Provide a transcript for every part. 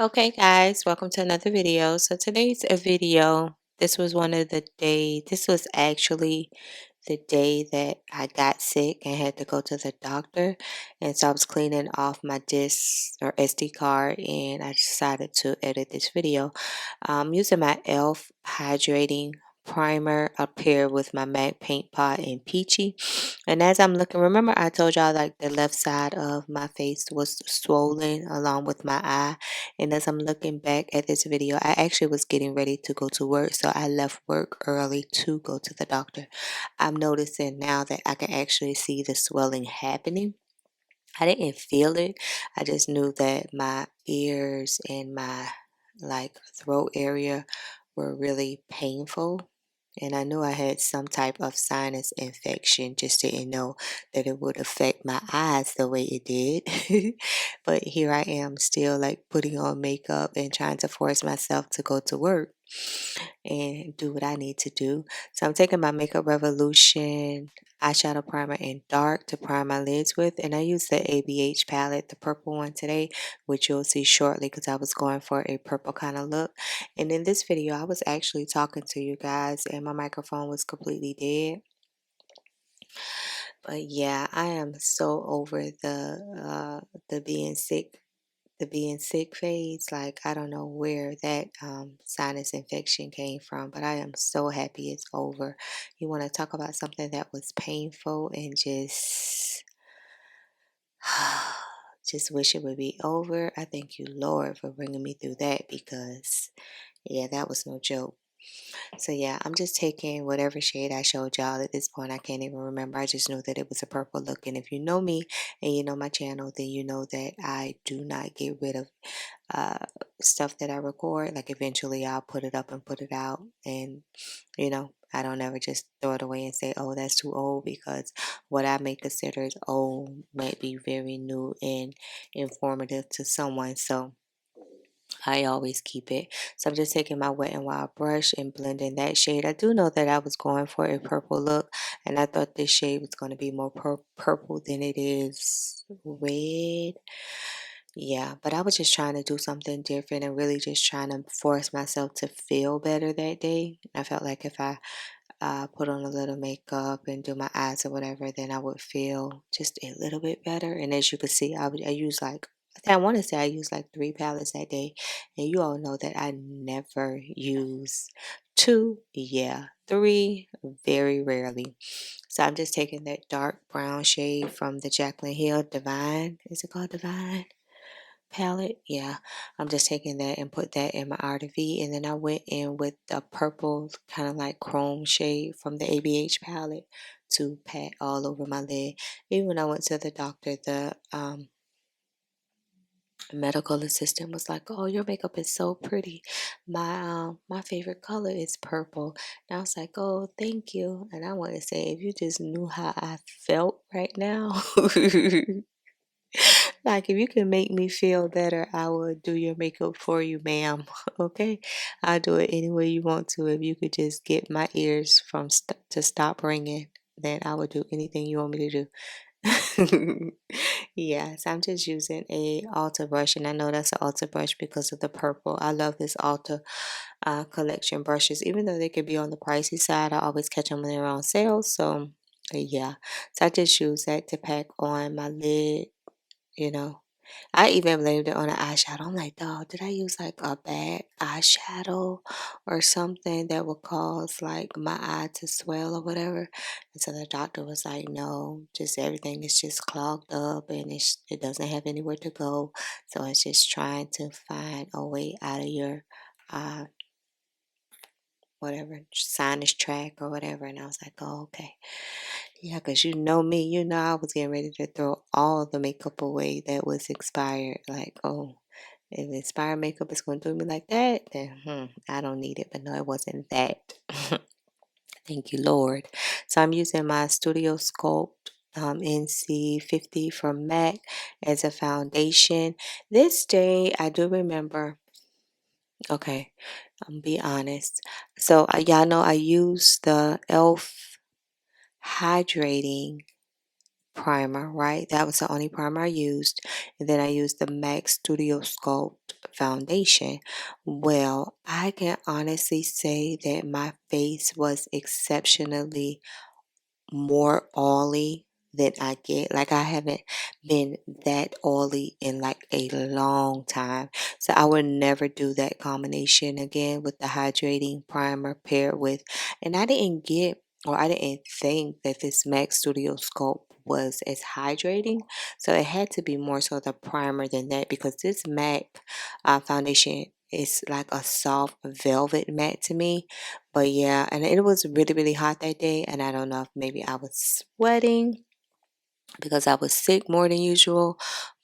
Okay, guys, welcome to another video. So today's a video. This was actually the day that I got sick and had to go to the doctor. And so I was cleaning off my disk or SD card and I decided to edit this video. I'm using my e.l.f. hydrating primer up here with my MAC paint pot in peachy. And as I'm looking, remember I told y'all like the left side of my face was swollen along with my eye. And as I'm looking back at this video, I actually was getting ready to go to work. So I left work early to go to the doctor. I'm noticing now that I can actually see the swelling happening. I didn't feel it. I just knew that my ears and my like throat area were really painful. And I knew I had some type of sinus infection, just didn't know that it would affect my eyes the way it did. But here I am still like putting on makeup and trying to force myself to go to work and do what I need to do. So I'm taking my Makeup Revolution eyeshadow primer in dark to prime my lids with, and I use the ABH palette, the purple one today, which you'll see shortly because I was going for a purple kind of look. And in this video, I was actually talking to you guys and my microphone was completely dead. But yeah, I am so over the being sick phase. Like, I don't know where that sinus infection came from, but I am so happy it's over. You want to talk about something that was painful and just wish it would be over. I thank you, Lord, for bringing me through that because, yeah, that was no joke. So yeah, I'm just taking whatever shade I showed y'all. At this point, I can't even remember. I just know that it was a purple look. And if you know me and you know my channel, then you know that I do not get rid of uh, stuff that I record. Like eventually I'll put it up and put it out. And, I don't ever just throw it away and say, oh, that's too old because what I may consider as old might be very new and informative to someone. So I always keep it. So I'm just taking my Wet n Wild brush and blending that shade. I do know that I was going for a purple look, and I thought this shade was going to be more purple than it is red. Yeah, but I was just trying to do something different and really just trying to force myself to feel better that day. I felt like if I put on a little makeup and do my eyes or whatever, then I would feel just a little bit better. And as you can see, I use like, I want to say I used like 3 palettes that day. And you all know that I never use two. Yeah, three, very rarely. So I'm just taking that dark brown shade from the Jaclyn Hill Divine. Is it called Divine? Palette. Yeah, I'm just taking that and put that in my RDV, and then I went in with the purple kind of like chrome shade from the ABH palette to pat all over my lid. Even when I went to the doctor, the medical assistant was like, "Oh, your makeup is so pretty. My favorite color is purple." And I was like, "Oh, thank you." And I want to say, if you just knew how I felt right now. Like, if you can make me feel better, I will do your makeup for you, ma'am. Okay? I'll do it any way you want to. If you could just get my ears to stop ringing, then I will do anything you want me to do. Yes, I'm just using a Ulta brush, and I know that's an Ulta brush because of the purple. I love this Ulta collection brushes, even though they could be on the pricey side. I always catch them when they're on sale. So, yeah. So I just use that to pack on my lid, you know. I even blamed it on an eyeshadow. I'm like, dog, did I use like a bad eyeshadow or something that would cause like my eye to swell or whatever? And so the doctor was like, no, just everything is just clogged up and it doesn't have anywhere to go. So it's just trying to find a way out of your uh, whatever sinus track or whatever. And I was like, oh, okay. Yeah, because you know me, I was getting ready to throw all the makeup away that was expired. Like, oh, if expired makeup is going to do me like that, then I don't need it. But no, it wasn't that. Thank you, Lord. So I'm using my Studio Sculpt NC50 from MAC as a foundation. This day, I do remember. Okay, I'm be honest. So y'all know I use the e.l.f. hydrating primer, right? That was the only primer I used. And then I used the MAC Studio Sculpt foundation. Well, I can honestly say that my face was exceptionally more oily than I get. Like I haven't been that oily in like a long time. So I would never do that combination again with the hydrating primer paired with, and I didn't get or I didn't think that this MAC Studio Sculpt was as hydrating. So it had to be more so the primer than that because this MAC foundation is like a soft velvet matte to me. But yeah, and it was really, really hot that day. And I don't know if maybe I was sweating because I was sick more than usual.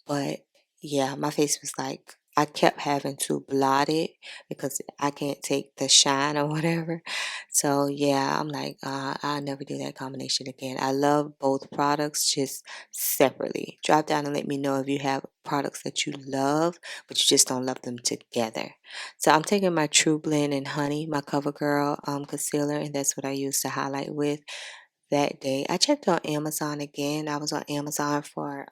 But yeah, my face was like, I kept having to blot it because I can't take the shine or whatever. So yeah, I'm like, I'll never do that combination again. I love both products just separately. Drop down and let me know if you have products that you love, but you just don't love them together. So I'm taking my True Blend and Honey, my CoverGirl concealer, and that's what I use to highlight with that day. I checked on Amazon again. I was on Amazon for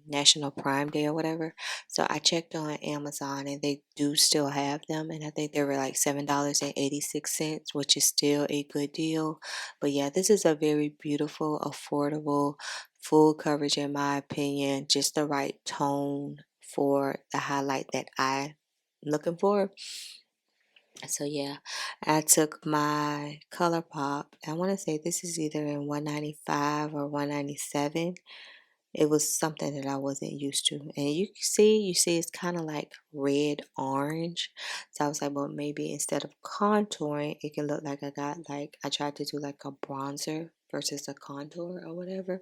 National Prime Day or whatever. So I checked on Amazon and they do still have them. And I think they were like $7.86, which is still a good deal. But yeah, this is a very beautiful, affordable, full coverage in my opinion. Just the right tone for the highlight that I'm looking for. So yeah, I took my ColourPop. I want to say this is either in 195 or 197. It was something that I wasn't used to. And you see it's kind of like red orange. So I was like, well, maybe instead of contouring, it can look like I tried to do like a bronzer versus a contour or whatever.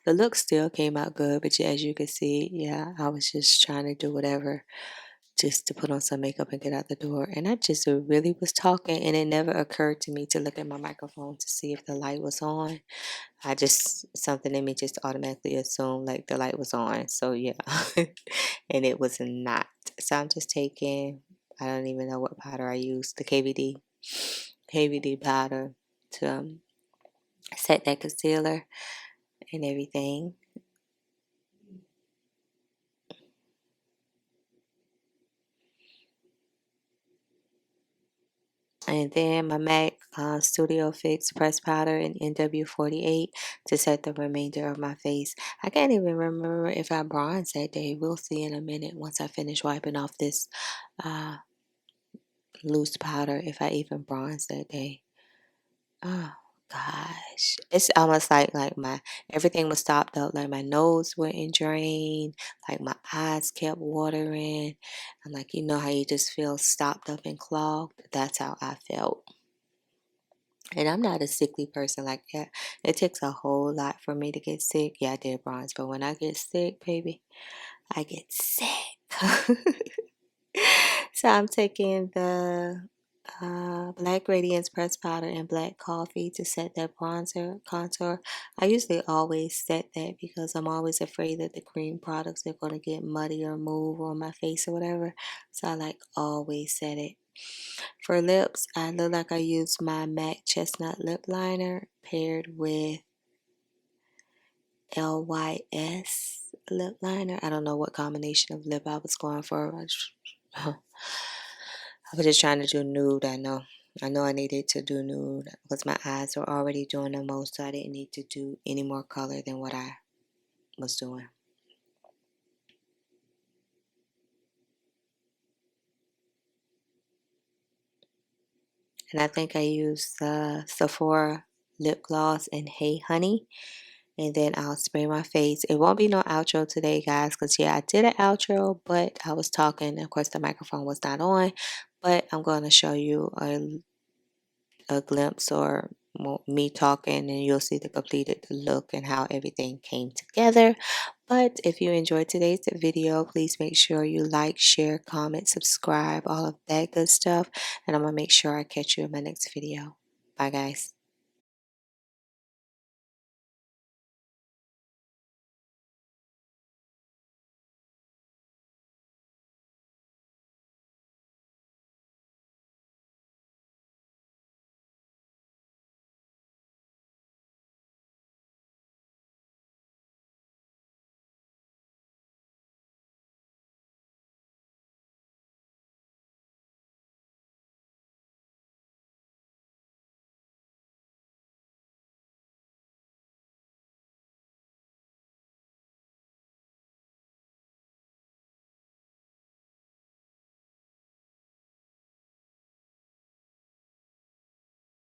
The look still came out good, but yeah, as you can see, yeah, I was just trying to do whatever just to put on some makeup and get out the door. And I just really was talking, and it never occurred to me to look at my microphone to see if the light was on. Something in me just automatically assumed like the light was on. So yeah, and it was not. So I'm just taking, I don't even know what powder I used, the KVD powder to set that concealer and everything. And then my MAC Studio Fix press powder in NW48 to set the remainder of my face. I can't even remember if I bronzed that day. We'll see in a minute once I finish wiping off this uh, loose powder if I even bronzed that day. Oh gosh, it's almost like my everything was stopped up. Like my nose wouldn't drain. Like my eyes kept watering. I'm like, you know how you just feel stopped up and clogged. That's how I felt. And I'm not a sickly person like that. It takes a whole lot for me to get sick. Yeah, I did bronze, but when I get sick, baby, I get sick. So I'm taking the Black Radiance Press Powder and Black Coffee to set that bronzer contour. I usually always set that because I'm always afraid that the cream products are going to get muddy or move on my face or whatever. So I like always set it. For lips, I look like I used my MAC Chestnut Lip Liner paired with LYS Lip Liner. I don't know what combination of lip I was going for. I was just trying to do nude, I know. I know I needed to do nude because my eyes were already doing the most, so I didn't need to do any more color than what I was doing. And I think I used Sephora lip gloss and Hey Honey. And then I'll spray my face. It won't be no outro today, guys, because yeah, I did an outro, but I was talking. Of course, the microphone was not on, but I'm going to show you a glimpse or me talking, and you'll see the completed look and how everything came together. But if you enjoyed today's video, please make sure you like, share, comment, subscribe, all of that good stuff. And I'm going to make sure I catch you in my next video. Bye, guys.